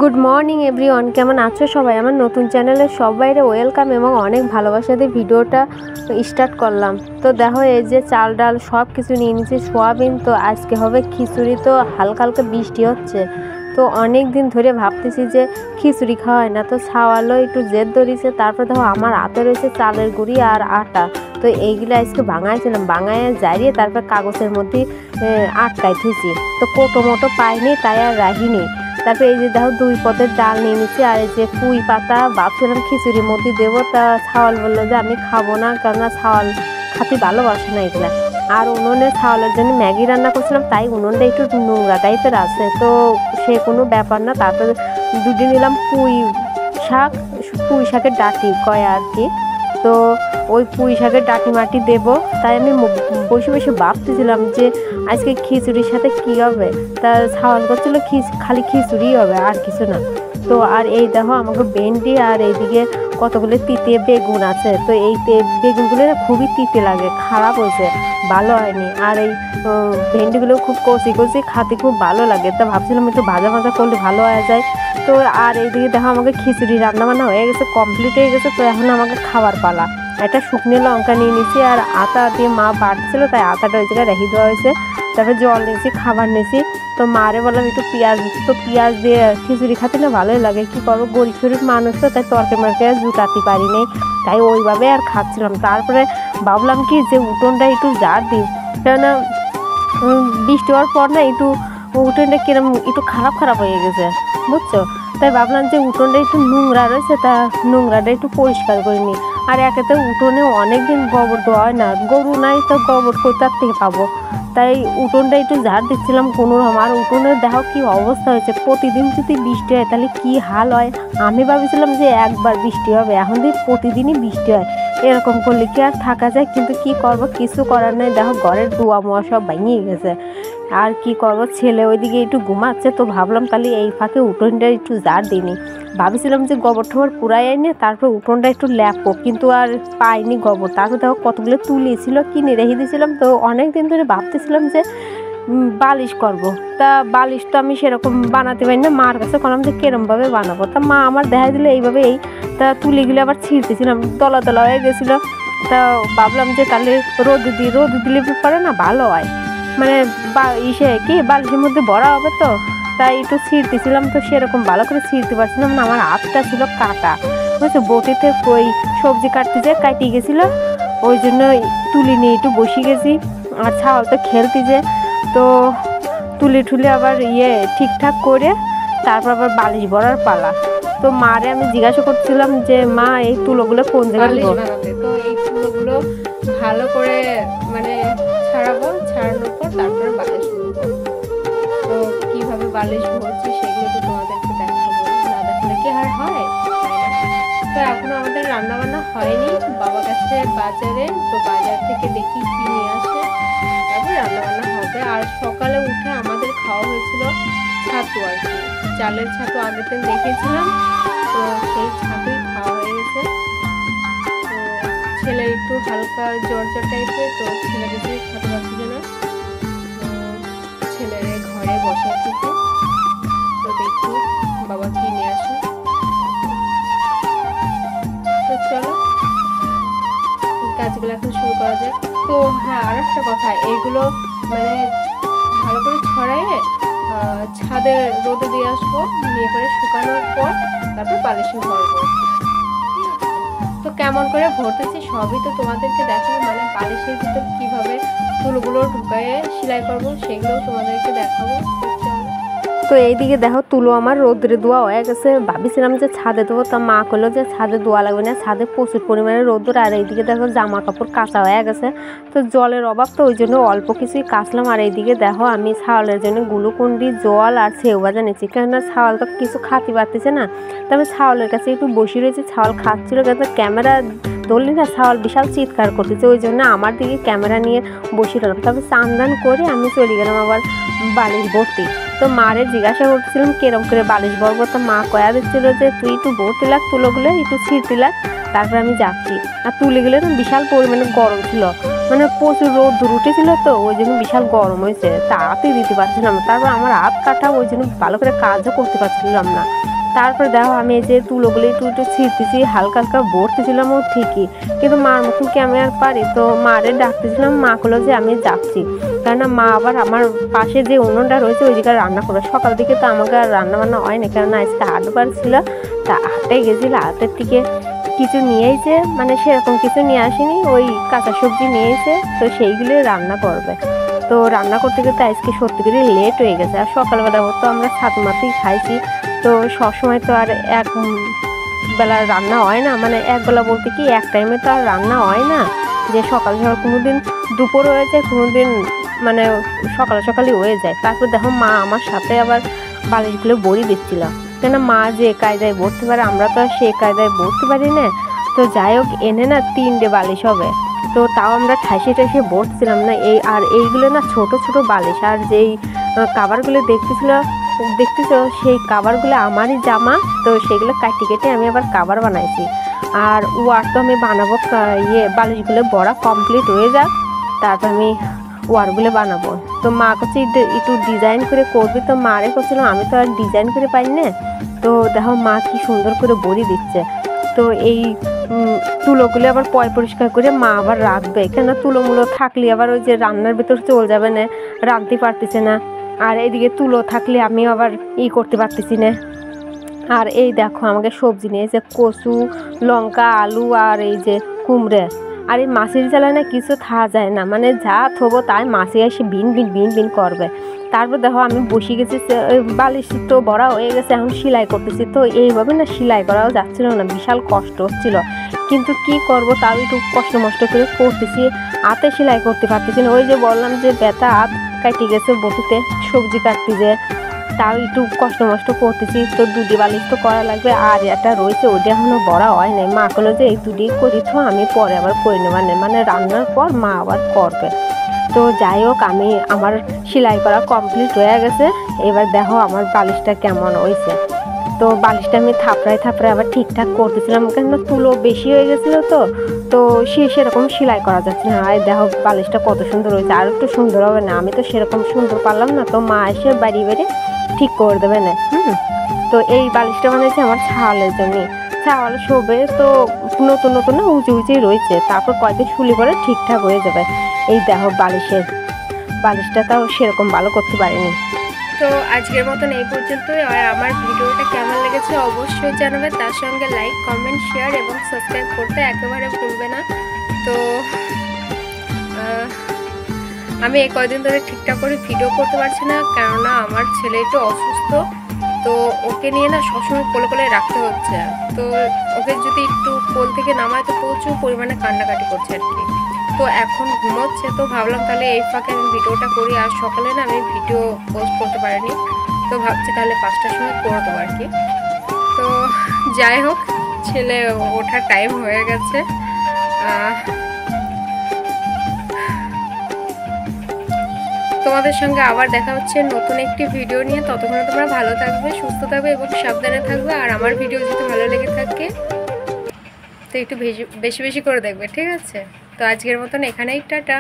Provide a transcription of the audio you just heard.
Good morning everyone, কেমন আছো সবাই? আমার নতুন চ্যানেলে সবাইরে ওয়েলকাম এবং অনেক ভালোবাসা দিয়ে ভিডিওটা স্টার্ট করলাম। তো দেখো, এই যে চাল ডাল সব কিছু নিয়ে নিয়েছি, সোয়াবিন। তো আজকে হবে খিচুড়ি। তো হালকা হালকা বৃষ্টি হচ্ছে, তো অনেক দিন ধরে ভাবতেছি যে খিচুড়ি খাওয়া হয় না, তো ছাওয়ালো একটু জেদ ধরেছে। তারপর দেখো আমার হাতে রয়েছে চালের গুঁড়ি আর আটা। তো এইগুলো আজকে ভাঙাইছিলাম, ভাঙায় জারিয়ে তারপর কাগজের মধ্যে আটকাই থুইছি। তো কোটো মোটো পাইনি, তাই আর রাখিনি। তারপর এই যে দেখো 2 পদের ডাল নিয়ে নিচ্ছি, আর এই যে পুঁই পাতা ভাবছিলাম খিচুড়ির মধ্যে দেবো। তা ছাওয়াল বললো যে আমি খাবো না, কেননা ছাওয়াল খাতে ভালোবাসে না এগুলা। আর উনুনে ছাওয়ালের জন্য ম্যাগি রান্না করছিলাম, তাই উনুনটা একটু নোংরা টাইপের আছে, তো সে কোনো ব্যাপার না। তারপরে দুটি নিলাম পুঁই শাকের ডাঁটি কয় আর কি। তো ওই পুঁই শাকের ডাঁটি মাটি দেবো, তাই আমি বসে বসে ভাবতেছিলাম যে আজকে খিচুড়ির সাথে কি হবে। তা ছাওয়াল করছিল খালি খিচুড়ি হবে, আর কিছু না। তো আর এই দেখো আমাকে ভেন্ডি, আর এইদিকে কতগুলো তিতে বেগুন আছে। তো এই বেগুনগুলো খুবই তিতে লাগে, খারাপ হয়েছে, ভালো হয়নি। আর এই ভেন্ডিগুলো খুব কচি কচি, খাতে খুব ভালো লাগে। তা ভাবছিলাম একটু ভাজা ভাজা করলে ভালো হয়ে যায়। তো আর এইদিকে দেখো আমাকে খিচুড়ি রান্নাবান্না হয়ে গেছে, কমপ্লিট হয়ে গেছে। তো এখন আমাকে খাবার পালা। একটা শুকনো লঙ্কা নিয়ে নিয়েছি, আর আটা দিয়ে মা বাটছিল, তাই আটাটা ওই জায়গায় রেখে দেওয়া হয়েছে। তারপরে জল নিয়েছি, খাবার নিয়েছি। তো মারে বললাম একটু পেঁয়াজ দিয়ে খিচুড়ি খাতে না ভালোই লাগে, কি করবো, গরিব শরীর মানুষ তো, তাই তরকারি মার্কে জুটাতে পারি নেই, তাই ওইভাবে আর খাচ্ছিলাম। তারপরে ভাবলাম কি যে উঠোনটা একটু ঝাড় দিই, কেননা বৃষ্টি হওয়ার পর না একটু উঠোনটা কিরম একটু খারাপ হয়ে গেছে, বুঝছো। তাই ভাবলাম যে উঠোনটা একটু নোংরা রয়েছে, তা নোংরাটা একটু পরিষ্কার করে নিই। আর একেতে উঠোনে অনেকদিন গোবর দেওয়া হয় না, গরু নাই, তো গোবর কোথার থেকে পাবো। তাই উঠোনটা একটু ঝাড় দিচ্ছিলাম কোনোরকম। আর উঠোনের দেখো কি অবস্থা হয়েছে, প্রতিদিন যদি বৃষ্টি হয় তাহলে কি হাল হয়। আমি ভাবছিলাম যে একবার বৃষ্টি হবে, এখন দিয়ে প্রতিদিনই বৃষ্টি হয়। এরকম করলে কি আর থাকা যায়? কিন্তু কি করব, কিছু করার নেই। দেখো ঘরের দুয়া মোয়া সব ভেঙে গেছে, আর কি করব। ছেলে ওইদিকে একটু ঘুমাচ্ছে, তো ভাবলাম তাহলে এই ফাঁকে উঠোনটা একটু ঝাড় দিইনি। ভাবছিলাম যে গোবর ঠোবর পুরাই আইনি, তারপর উঠোনটা একটু ল্যাপো, কিন্তু আর পাইনি গোবর। তারপর দেখো কতগুলো তুলিয়েছিল, কিনে রেখে দিয়েছিলাম। তো অনেক দিন ধরে ভাবতেছিলাম যে বালিশ করব। তা বালিশ তো আমি সেরকম বানাতে পারি না, মার কাছে কোন যে কিরমভাবে বানাবো। তা মা আমার দেখা দিলে এইভাবে তা তুলিগুলো আবার ছিঁড়তেছিলাম, দলা দলা হয়ে গেছিলো। তা ভাবলাম যে তাহলে রোদ দিলে পারে না, ভালো হয়, মানে বালিশের মধ্যে ভরা হবে। তো তাই একটু ছিঁড়তেছিলাম, তো সেরকম ভালো করে ছিঁড়তে পারছিলাম না, আমার হাতটা ছিল কাটা, বুঝছো। বটিতে ওই সবজি কাটতে যে কাটিয়ে গেছিলো, ওই জন্য তুলি নিয়ে একটু বসে গেছি। আর ছাওয়াল তো খেলতে যে, তো তুলে আবার ঠিকঠাক করে তারপর আবার বালিশ ভরার পালা। তো মারে আমি জিজ্ঞাসা করছিলাম যে মা এই তুলোগুলো কোন জায়গায় দেবো। তো এই তুলোগুলো ভালো করে মানে ছাড়ানোর পর তারপরে বালিশ ভরবো। তো কিভাবে বালিশ ভরছি সেগুলো তো তোমাদেরকে দেখাবো, না দেখালে কি আর হয়। তো এখনো আমাদের রান্না বান্না হয়নি, বাবা গেছে বাজারে, তো বাজার থেকে দেখি কি নিয়ে আসে, তারপর রান্না বান্না হবে। আর সকালে উঠে আমাদের খাওয়া হয়েছিল ছাতু, আর কি চালের ছাতু আগের দিন দেখেছিলাম, তো সেই ছাতুই খাওয়া হয়ে গেছে। তো ছেলে একটু হালকা জ্বর টাইপের, তো ছেলে কিছু খেতে পারছিল না, তো ছেলের ঘরে বসে থেকে। তো দেখি বাবা কি নিয়ে আসে। তো চলো কাজগুলো এখন শুরু করা যাক। তো হ্যাঁ, আর একটা কথা, এইগুলো মানে ভালো করে ছড়াইয়ে ছাদে রোদে দিয়ে আসবো, নিয়ে করে শুকানোর পর তারপর বালিশে ভরবো। তো কেমন করে ভরতেছি সবই তো তোমাদেরকে দেখাবো, মানে বালিশের ভিতর কিভাবে তুলোগুলো ঢুকায়ে সেলাই করবো সেগুলোও তোমাদেরকে দেখাবো। তো এইদিকে দেখো তুলো আমার রোদ্রে ধোয়া হয়ে গেছে, ভাবছিলাম যে ছাদে দেবো, তা মা করলো যে ছাদে ধোয়া লাগবে না, ছাদে প্রচুর পরিমাণে রোদ্র। আর এইদিকে দেখো জামা কাপড় কাঁচা হয়ে গেছে, তো জলের অভাব, তো ওই জন্য অল্প কিছুই কাচলাম। আর এইদিকে দেখো আমি ছাওয়ালের জন্য গ্লুকন্ডি জল আর সেও ভাজা নিচ্ছি, কেননা ছাওয়াল তো কিছু খাতে পারতেছে না। তবে ছাওয়ালের কাছে একটু বসে রয়েছে, ছাওয়াল খাচ্ছিল, কিন্তু ক্যামেরা ধরলি না ছাওয়াল বিশাল চিৎকার করতেছে, ওই জন্য আমার দিকে ক্যামেরা নিয়ে বসে রইলাম। তবে স্নান করে আমি চলে গেলাম আবার বালিশ ভর্তি। তো মারে জিজ্ঞাসা করছিলাম কিরম করে বালিশ ভরবো, তো মা কয়া দিচ্ছিল যে তুই একটু ভর্তি লাগ তুলোগুলো, একটু ছিঁড়তে লাগ, তারপরে আমি যাচ্ছি। আর তুলিগুলো না বিশাল পরিমাণে গরম ছিল, মানে প্রচুর রোদ উঠেছিল তো ওই জন্য বিশাল গরম হয়েছে, তাড়াতাড়ি দিতে পারছিলাম। তারপর আমার হাত কাটা, ওই জন্য ভালো করে কাজও করতে পারছিলাম না। তারপরে দেখো আমি এই যে তুলোগুলো একটু একটু ছিঁড়তেছি, হালকা হালকা ভরতেছিলাম ও ঠিকই, কিন্তু মার মতন কি আমি আর পারি? তো মারে ডাকতেছিলাম, মা করলো যে আমি যাচ্ছি, কেননা মা আবার আমার পাশে যে উনুনটা রয়েছে ওই দিকে রান্না করবে। সকাল দিকে তো আমাকে আর রান্না বান্না হয় না, কেননা আজকে হাটবার ছিল, তা হাটে গেছিল, হাটের থেকে কিছু নিয়েছে, মানে সেরকম কিছু নিয়ে আসেনি, ওই কাঁচা সবজি নিয়েছে, তো সেইগুলোই রান্না করবে। তো রান্না করতে করতে আজকে সত্যি করে লেট হয়ে গেছে। আর সকালবেলা তো আমরা ছাতু মাতুই খাইছি, তো সবসময় তো আর এক বেলা রান্না হয় না, মানে একবেলা বলতে কি এক টাইমে তো আর রান্না হয় না, যে সকাল সকাল কোনো দিন দুপুর হয়ে যায়, কোনো দিন মানে সকাল সকালই হয়ে যায়। তারপর দেখো মা আমার সাথে আবার বালিশগুলো বড়ি দিচ্ছিল, কেন মা যে কায়দায় বসতে পারে আমরা তো আর সেই কায়দায় বসতে পারি না। তো যাই হোক এনে না 3টে বালিশ হবে, তো তাও আমরা ঠাইসে ঠাইসে বসছিলাম না। এইগুলো না ছোট ছোট বালিশ, আর যেই কাভারগুলো দেখতেছ সেই কাভারগুলো আমারই জামা, তো সেগুলো কাটি কেটে আমি আবার কাভার বানাইছি। আর ওয়ার তো আমি বানাবো, বালিশগুলো বড়া কমপ্লিট হয়ে যাক, তারপর আমি ওয়ারগুলো বানাবো। তো মা কাছে একটু ডিজাইন করে করবি, তো মারে করছিলাম, আমি তো আর ডিজাইন করে পাই না। তো দেখো মা কি সুন্দর করে বড়ি দিচ্ছে। তো এই তুলোগুলো আবার পরিষ্কার করে মা আবার রাখবে, কেন তুলোমুলো থাকলে আবার ওই যে রান্নার ভিতর চলে যাবে না, রাঁধতে পারতেছে না। আর এদিকে তুলো থাকলে আমি আবার করতে পারতেছি না। আর এই দেখো আমাকে সবজি নিয়েছে, কচু, লঙ্কা, আলু, আর এই যে কুমড়ে। আর এই মাছের জ্বালায় না কিছু খাওয়া যায় না, মানে যা থবো তাই মাছে এসে বিন বিন বিন বিন করবে। তারপর দেখো আমি বসে গেছি, বালিশ তো বড়া হয়ে গেছে, এখন সেলাই করতেছি। তো এইভাবে না সেলাই করাও যাচ্ছিল না, বিশাল কষ্ট হচ্ছিল, কিন্তু কি করব, তাও একটু কষ্ট মষ্ট করে করতেছি। হাতে সেলাই করতে পারতেছি না, ওই যে বললাম যে ব্যথা, হাত কাটি গেছে বটিতে সবজি কাটতে, যে তাও একটু কষ্ট মষ্ট করতেছি। তো 2ডি বালিশ তো করা লাগবে, আর এটা রয়েছে ওইটা এখনো বড়া হয় নাই। মা বললো যে এই 2ডি করি, তো আমি পরে আবার করে নেবার নেই, মানে রান্নার পর মা আবার করবে। তো যাই হোক আমার সেলাই করা কমপ্লিট হয়ে গেছে। এবার দেখো আমার বালিশটা কেমন হয়েছে। তো বালিশটা আমি থাপড়ায় আবার ঠিকঠাক করতেছিলাম, কেন তুলো বেশি হয়ে গেছিলো, তো সেরকম সেলাই করা যাচ্ছে না। আর দেখো বালিশটা কত সুন্দর হয়েছে, আর একটু সুন্দর হবে না, আমি তো সেরকম সুন্দর পারলাম না, তো মা এসে বাড়ি ঠিক করে দেবে না। তো এই বালিশটা বানিয়েছে আমার ছাওয়ালের জন্য, ছাওয়াল শোবে, তো নতুন নতুন না উঁচুই রয়েছে, তারপর কয়েকদিন শুলি করে ঠিকঠাক হয়ে যাবে। এই দেখো বালিশটা তাও সেরকম ভালো করতে পারিনি। তো আজকের মতন এই পর্যন্তই। আর আমার ভিডিওটা কেমন লেগেছে অবশ্যই জানাবে, তার সঙ্গে লাইক, কমেন্ট, শেয়ার এবং সাবস্ক্রাইব করতে একেবারে ভুলবে না। তো আমি এই কয়দিন ধরে ঠিকঠাক করে ভিডিও করতে পারছি না, কেননা আমার ছেলে একটু অসুস্থ, তো ওকে নিয়ে না সবসময় কোলে রাখতে হচ্ছে। তো ওকে যদি একটু কোল থেকে নামায় তো প্রচুর পরিমাণে কান্নাকাটি করছে আর কি। তো এখন ঘুমোচ্ছে, তো ভাবলাম তাহলে এই ফাঁকে আমি ভিডিওটা করি। আর সকালে না আমি ভিডিও পোস্ট করতে পারিনি, তো ভাবছি তাহলে 5টার সময় করে দেবো আর কি। তো যাই হোক, ছেলে ওঠার টাইম হয়ে গেছে। তোমাদের সঙ্গে আবার দেখা হচ্ছে নতুন একটি ভিডিও নিয়ে। ততক্ষণে তোমরা ভালো থাকবে, সুস্থ থাকবে এবং সাবধানে থাকবে। আর আমার ভিডিও যদি ভালো লেগে থাকে তো একটু বেশি বেশি করে দেখবে, ঠিক আছে? তো আজকের মতন এখানেই টাটা।